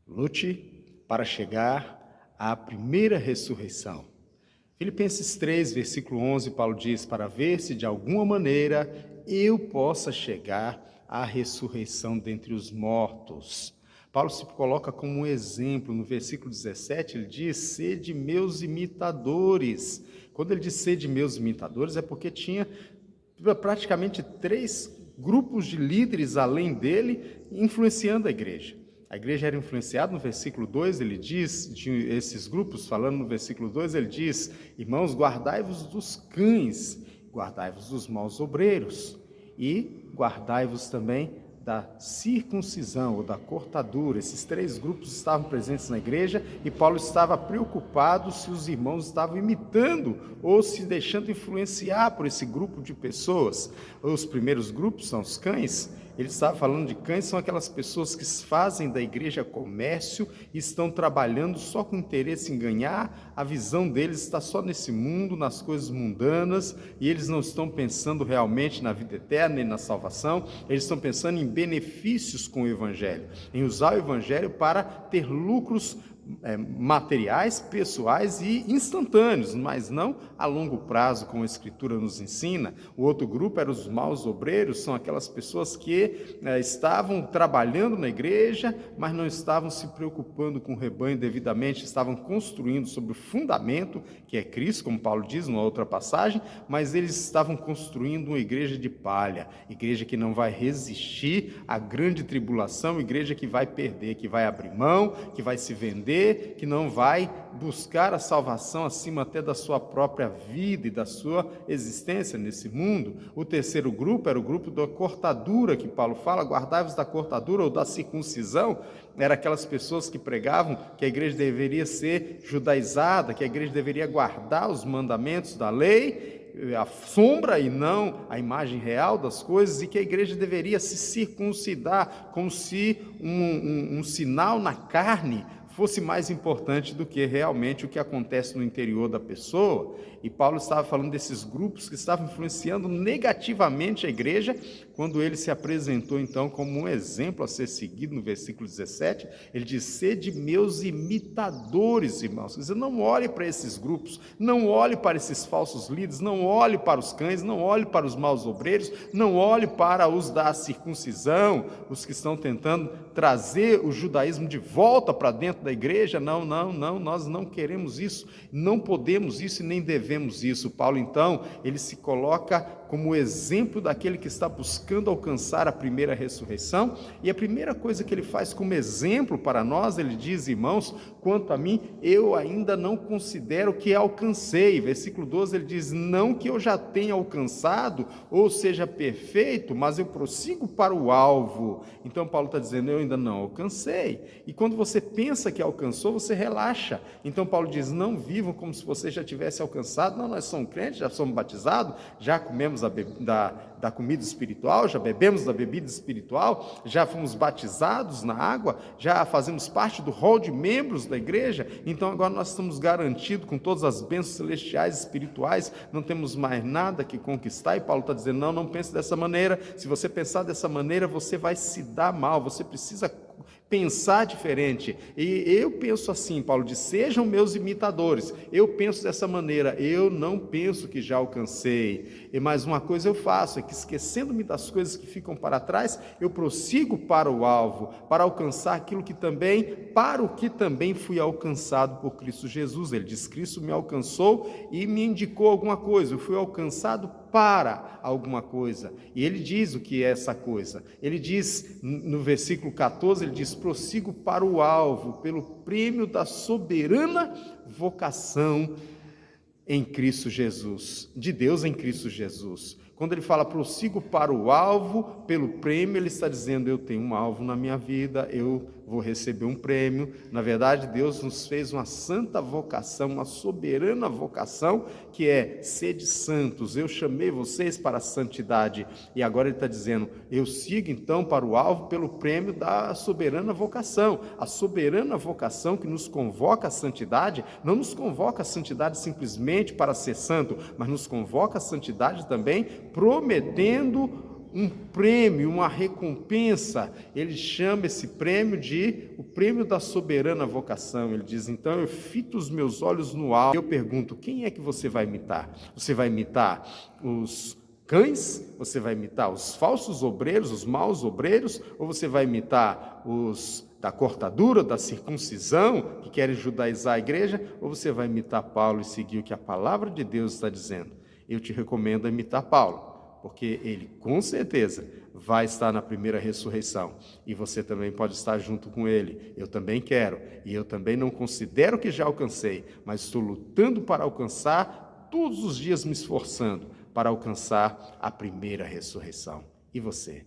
Lute para chegar à primeira ressurreição. Filipenses 3, versículo 11, Paulo diz, para ver se de alguma maneira eu possa chegar à ressurreição dentre os mortos. Paulo se coloca como um exemplo. No versículo 17, ele diz, sede meus imitadores. Quando ele diz sede meus imitadores, é porque tinha praticamente 3 grupos de líderes além dele influenciando a igreja. A igreja era influenciada, no versículo 2, ele diz, de esses grupos, falando no versículo 2, ele diz, irmãos, guardai-vos dos cães, guardai-vos dos maus obreiros, e guardai-vos também da circuncisão ou da cortadura. Esses 3 grupos estavam presentes na igreja e Paulo estava preocupado se os irmãos estavam imitando ou se deixando influenciar por esse grupo de pessoas. Os primeiros grupos são os cães. Ele estava falando de cães, são aquelas pessoas que fazem da igreja comércio e estão trabalhando só com interesse em ganhar. A visão deles está só nesse mundo, nas coisas mundanas, e eles não estão pensando realmente na vida eterna e na salvação. Eles estão pensando em benefícios com o evangelho, em usar o evangelho para ter lucros materiais, pessoais e instantâneos, mas não a longo prazo, como a Escritura nos ensina. O outro grupo eram os maus obreiros, são aquelas pessoas que estavam trabalhando na igreja, mas não estavam se preocupando com o rebanho devidamente, estavam construindo sobre o fundamento, que é Cristo, como Paulo diz numa outra passagem, mas eles estavam construindo uma igreja de palha, igreja que não vai resistir à grande tribulação, igreja que vai perder, que vai abrir mão, que vai se vender, que não vai buscar a salvação acima até da sua própria vida e da sua existência nesse mundo. O terceiro grupo era o grupo da cortadura, que Paulo fala, guardai-vos da cortadura ou da circuncisão. Era aquelas pessoas que pregavam que a igreja deveria ser judaizada, que a igreja deveria guardar os mandamentos da lei, a sombra e não a imagem real das coisas, e que a igreja deveria se circuncidar, como se um sinal na carne fosse mais importante do que realmente o que acontece no interior da pessoa. E Paulo estava falando desses grupos que estavam influenciando negativamente a igreja, quando ele se apresentou então como um exemplo a ser seguido no versículo 17, ele diz, sede meus imitadores, irmãos. Quer dizer, não olhe para esses grupos, não olhe para esses falsos líderes, não olhe para os cães, não olhe para os maus obreiros, não olhe para os da circuncisão, os que estão tentando trazer o judaísmo de volta para dentro da igreja. Não, nós não queremos isso, não podemos isso e nem devemos isso. Paulo, então, ele se coloca como exemplo daquele que está buscando alcançar a primeira ressurreição, e a primeira coisa que ele faz como exemplo para nós, ele diz, irmãos, quanto a mim, eu ainda não considero que alcancei. Versículo 12, ele diz, não que eu já tenha alcançado, ou seja perfeito, mas eu prossigo para o alvo. Então Paulo está dizendo, eu ainda não alcancei, e quando você pensa que alcançou, você relaxa. Então Paulo diz, não vivam como se você já tivesse alcançado. Não, nós somos crentes, já somos batizados, já comemos da comida espiritual, já bebemos da bebida espiritual, já fomos batizados na água, já fazemos parte do rol de membros da igreja, então agora nós estamos garantidos com todas as bênçãos celestiais espirituais, não temos mais nada que conquistar. E Paulo está dizendo, não pense dessa maneira. Se você pensar dessa maneira, você vai se dar mal, você precisa pensar diferente. E eu penso assim, Paulo diz, sejam meus imitadores. Eu penso dessa maneira, eu não penso que já alcancei. E mais uma coisa eu faço, é que esquecendo-me das coisas que ficam para trás, eu prossigo para o alvo, para alcançar para o que também fui alcançado por Cristo Jesus. Ele diz, Cristo me alcançou e me indicou alguma coisa, eu fui alcançado para alguma coisa, e ele diz o que é essa coisa. Ele diz, no versículo 14, ele diz, prossigo para o alvo, pelo prêmio da soberana vocação em Cristo Jesus, de Deus em Cristo Jesus. Quando ele fala prossigo para o alvo, pelo prêmio, ele está dizendo, eu tenho um alvo na minha vida, eu vou receber um prêmio. Na verdade, Deus nos fez uma santa vocação, uma soberana vocação, que é sede santos. Eu chamei vocês para a santidade. E agora ele está dizendo, eu sigo então para o alvo pelo prêmio da soberana vocação. A soberana vocação que nos convoca à santidade, não nos convoca à santidade simplesmente para ser santo, mas nos convoca à santidade também, prometendo um prêmio, uma recompensa. Ele chama esse prêmio de o prêmio da soberana vocação. Ele diz, então eu fito os meus olhos no alto. Eu pergunto, quem é que você vai imitar? Você vai imitar os cães? Você vai imitar os falsos obreiros, os maus obreiros? Ou você vai imitar os da cortadura, da circuncisão, que querem judaizar a igreja? Ou você vai imitar Paulo e seguir o que a palavra de Deus está dizendo? Eu te recomendo imitar Paulo, porque ele, com certeza, vai estar na primeira ressurreição. E você também pode estar junto com ele. Eu também quero. E eu também não considero que já alcancei, mas estou lutando para alcançar, todos os dias me esforçando para alcançar a primeira ressurreição. E você?